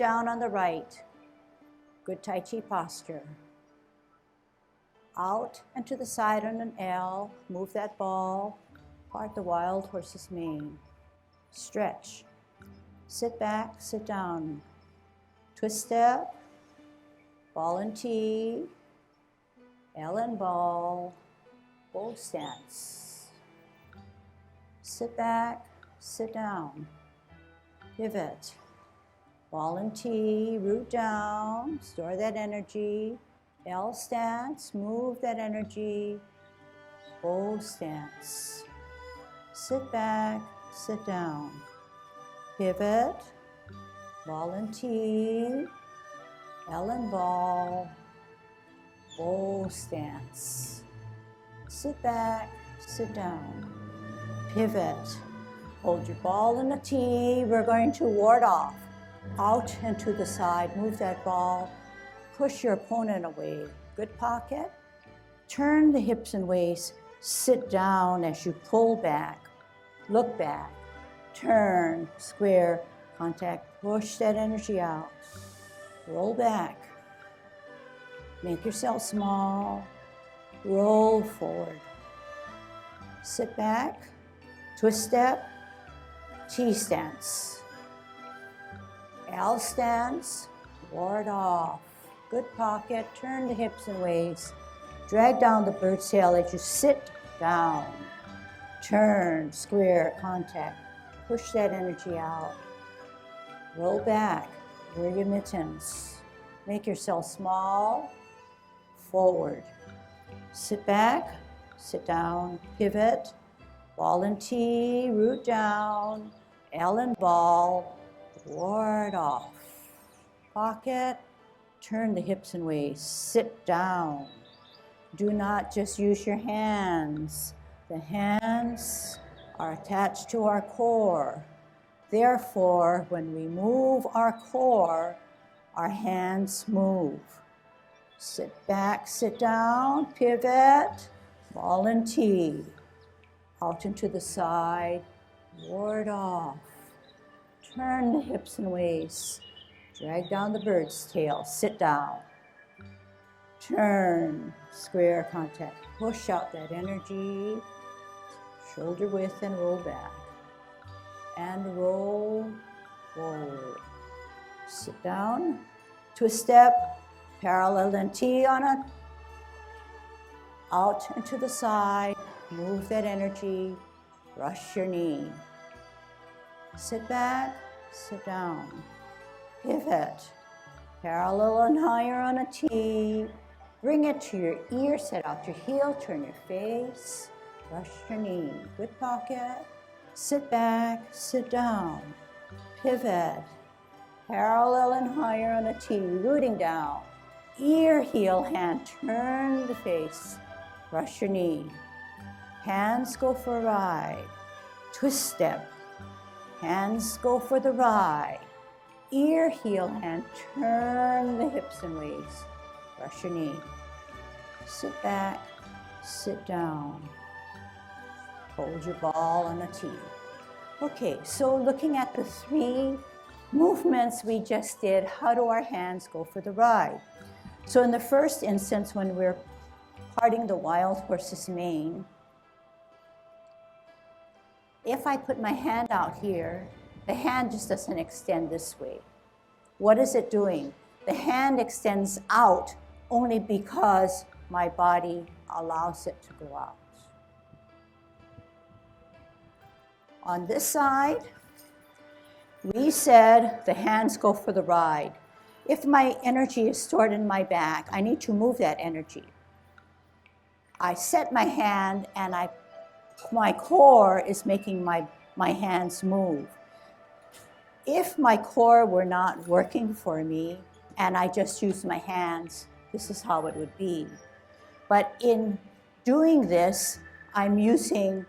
down on the right. Good Tai Chi posture. Out and to the side on an L. Move that ball. Part the wild horse's mane. Stretch. Sit back, sit down. Twist step. Ball and T. L and ball. Bow stance. Sit back, sit down. Pivot. Ball and T, root down, store that energy. L stance, move that energy. Bow stance. Sit back, sit down. Pivot. Ball and T. L and ball. Bow stance. Sit back, sit down. Pivot. Hold your ball in a T. We're going to ward off. Out and to the side. Move that ball. Push your opponent away. Good pocket. Turn the hips and waist. Sit down as you pull back. Look back. Turn. Square. Contact. Push that energy out. Roll back. Make yourself small. Roll forward. Sit back. Twist step. T stance. L stance. Ward off. Good pocket. Turn the hips and waist. Drag down the bird's tail as you sit down. Turn. Square. Contact. Push that energy out. Roll back. Wear your mittens. Make yourself small. Forward. Sit back. Sit down. Pivot. Ball and T. Root down. L and ball. Ward off. Pocket. Turn the hips and waist. Sit down. Do not just use your hands. The hands are attached to our core. Therefore, when we move our core, our hands move. Sit back, sit down, pivot, ball and T. Out and to the side, ward off. Turn the hips and waist. Drag down the bird's tail, sit down. Turn, square contact. Push out that energy. Shoulder width and roll back. And roll forward. Sit down, twist step, parallel and T on it. Out and to the side, move that energy, brush your knee. Sit back, sit down. Pivot, parallel and higher on a T. Bring it to your ear, set out your heel, turn your face, brush your knee. Good pocket. Sit back, sit down. Pivot, parallel and higher on a T, rooting down. Ear, heel, hand, turn the face, brush your knee. Hands go for a ride. Twist step. Hands go for the ride. Ear, heel, hand, turn the hips and waist. Brush your knee. Sit back, sit down. Hold your ball on a T. Okay, so looking at the three movements we just did, how do our hands go for the ride? So in the first instance, when we're parting the wild horse's mane, if I put my hand out here, the hand just doesn't extend this way. What is it doing? The hand extends out only because my body allows it to go out. On this side, we said the hands go for the ride. If my energy is stored in my back, I need to move that energy. I set my hand and my core is making my hands move. If my core were not working for me and I just used my hands, this is how it would be. But in doing this, I'm using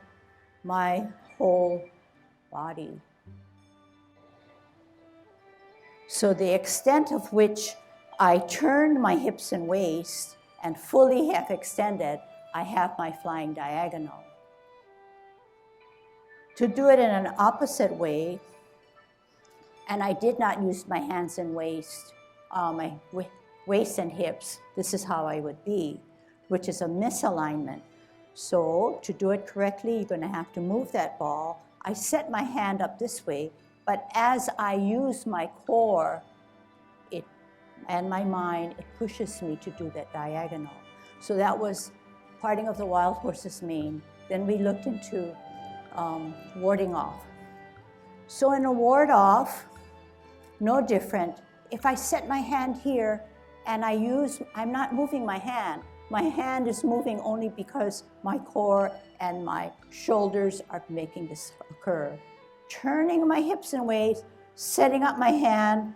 my whole body. So the extent of which I turned my hips and waist and fully have extended, I have my flying diagonal. To do it in an opposite way, And I did not use my hands and waist, waist and hips. This is how I would be, which is a misalignment. So to do it correctly, you're going to have to move that ball. I set my hand up this way, but as I use my core and my mind, it pushes me to do that diagonal. So that was parting of the wild horse's mane. Then we looked into warding off. So in a ward off, no different. If I set my hand here and I'm not moving my hand. My hand is moving only because my core and my shoulders are making this occur. Turning my hips and waist, setting up my hand.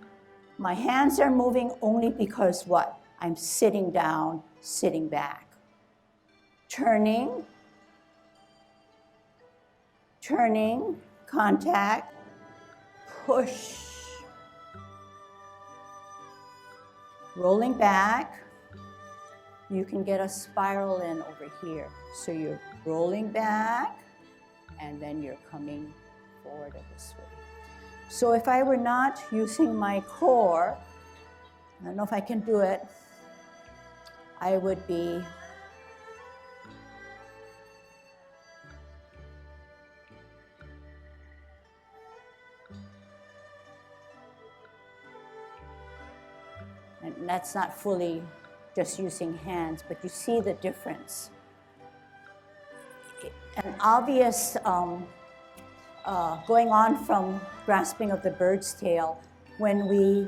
My hands are moving only because what? I'm sitting down, sitting back. Turning, contact, push. Rolling back. You can get a spiral in over here. So you're rolling back, and then you're coming forward this way. So if I were not using my core, I don't know if I can do it, I would be and that's not fully just using hands, but you see the difference. An obvious going on from grasping of the bird's tail, when we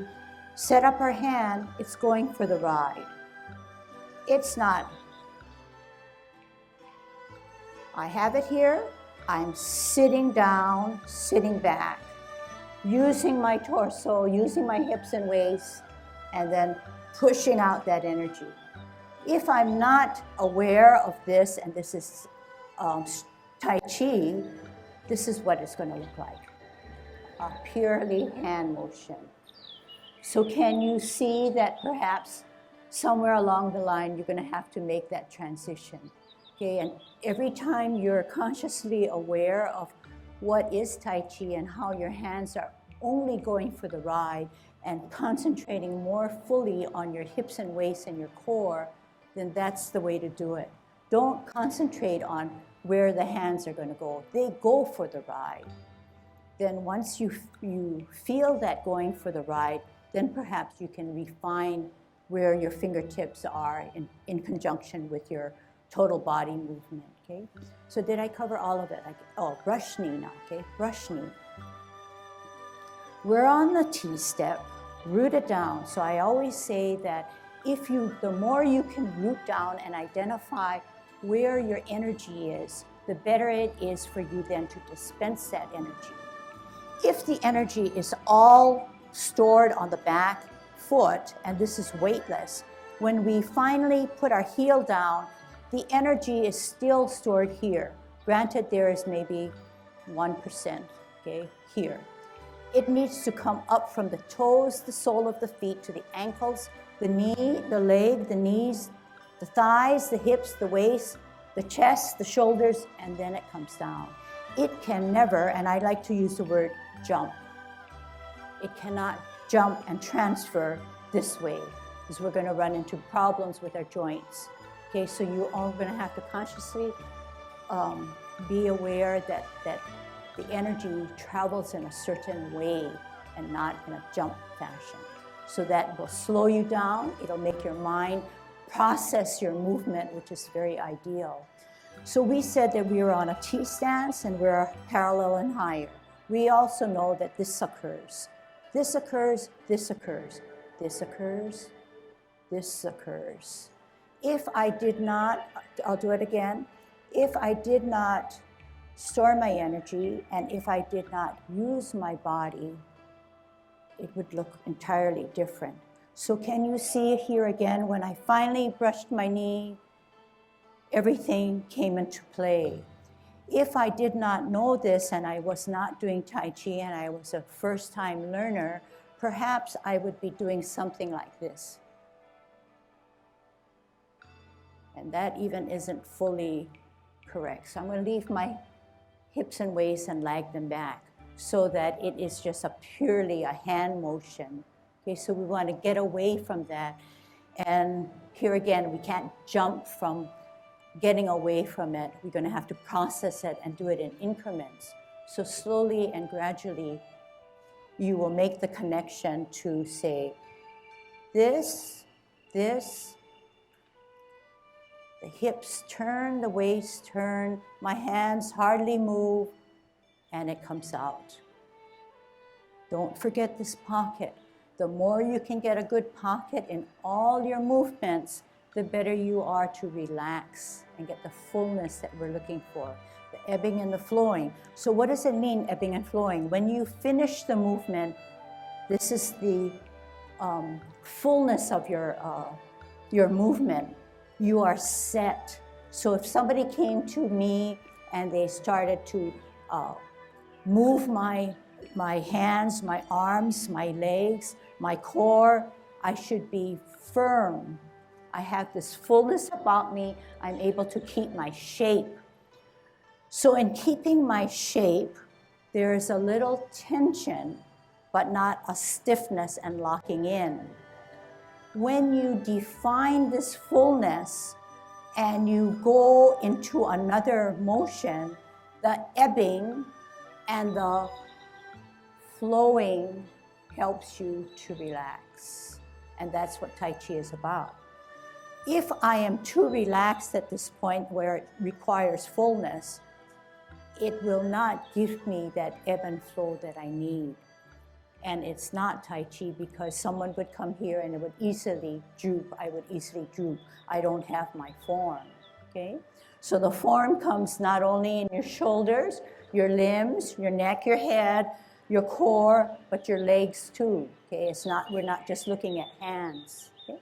set up our hand, it's going for the ride. It's not. I have it here, I'm sitting down, sitting back, using my torso, using my hips and waist, and then pushing out that energy. If I'm not aware of this, and this is Tai Chi, this is what it's going to look like. A purely hand motion. So can you see that perhaps somewhere along the line you're going to have to make that transition? Okay, and every time you're consciously aware of what is Tai Chi and how your hands are only going for the ride and concentrating more fully on your hips and waist and your core, then that's the way to do it. Don't concentrate on where the hands are going to go. They go for the ride. Then once you feel that going for the ride, then perhaps you can refine where your fingertips are in conjunction with your total body movement, okay? So did I cover all of it? Brush knee now, okay? Brush knee. We're on the T step, root it down. So I always say that the more you can root down and identify where your energy is, the better it is for you then to dispense that energy. If the energy is all stored on the back foot, and this is weightless, when we finally put our heel down, the energy is still stored here. Granted, there is maybe 1%, okay, here. It needs to come up from the toes, the sole of the feet, to the ankles, the knee, the leg, the knees, the thighs, the hips, the waist, the chest, the shoulders, and then it comes down. It can never, and I like to use the word jump. It cannot jump and transfer this way, because we're going to run into problems with our joints. Okay, so you are going to have to consciously be aware that the energy travels in a certain way and not in a jump fashion. So that will slow you down. It'll make your mind process your movement, which is very ideal. So we said that we were on a T stance and we're parallel and higher. We also know that this occurs. This occurs, this occurs, this occurs, this occurs. If I did not, I'll do it again. If I did not store my energy and if I did not use my body, it would look entirely different. So can you see here again, when I finally brushed my knee, everything came into play. If I did not know this and I was not doing Tai Chi and I was a first-time learner, perhaps I would be doing something like this. And that even isn't fully correct. So I'm going to leave my hips and waist and lag them back. so that it is just purely a hand motion. Okay, so we want to get away from that. And here again, we can't jump from getting away from it. We're going to have to process it and do it in increments. So slowly and gradually, you will make the connection to say, this, the hips turn, the waist turn, my hands hardly move, and it comes out. Don't forget this pocket. The more you can get a good pocket in all your movements, the better you are to relax and get the fullness that we're looking for, the ebbing and the flowing. So what does it mean, ebbing and flowing? When you finish the movement, this is the fullness of your movement. You are set. So if somebody came to me and they started to move my hands, my arms, my legs, my core, I should be firm. I have this fullness about me. I'm able to keep my shape. So in keeping my shape, there is a little tension, but not a stiffness and locking in. When you define this fullness and you go into another motion, the ebbing and the flowing helps you to relax. And that's what Tai Chi is about. If I am too relaxed at this point where it requires fullness, it will not give me that ebb and flow that I need. And it's not Tai Chi because someone would come here and it would easily droop. I would easily droop. I don't have my form, okay? So the form comes not only in your shoulders, your limbs, your neck, your head, your core, but your legs too, okay? We're not just looking at hands, okay?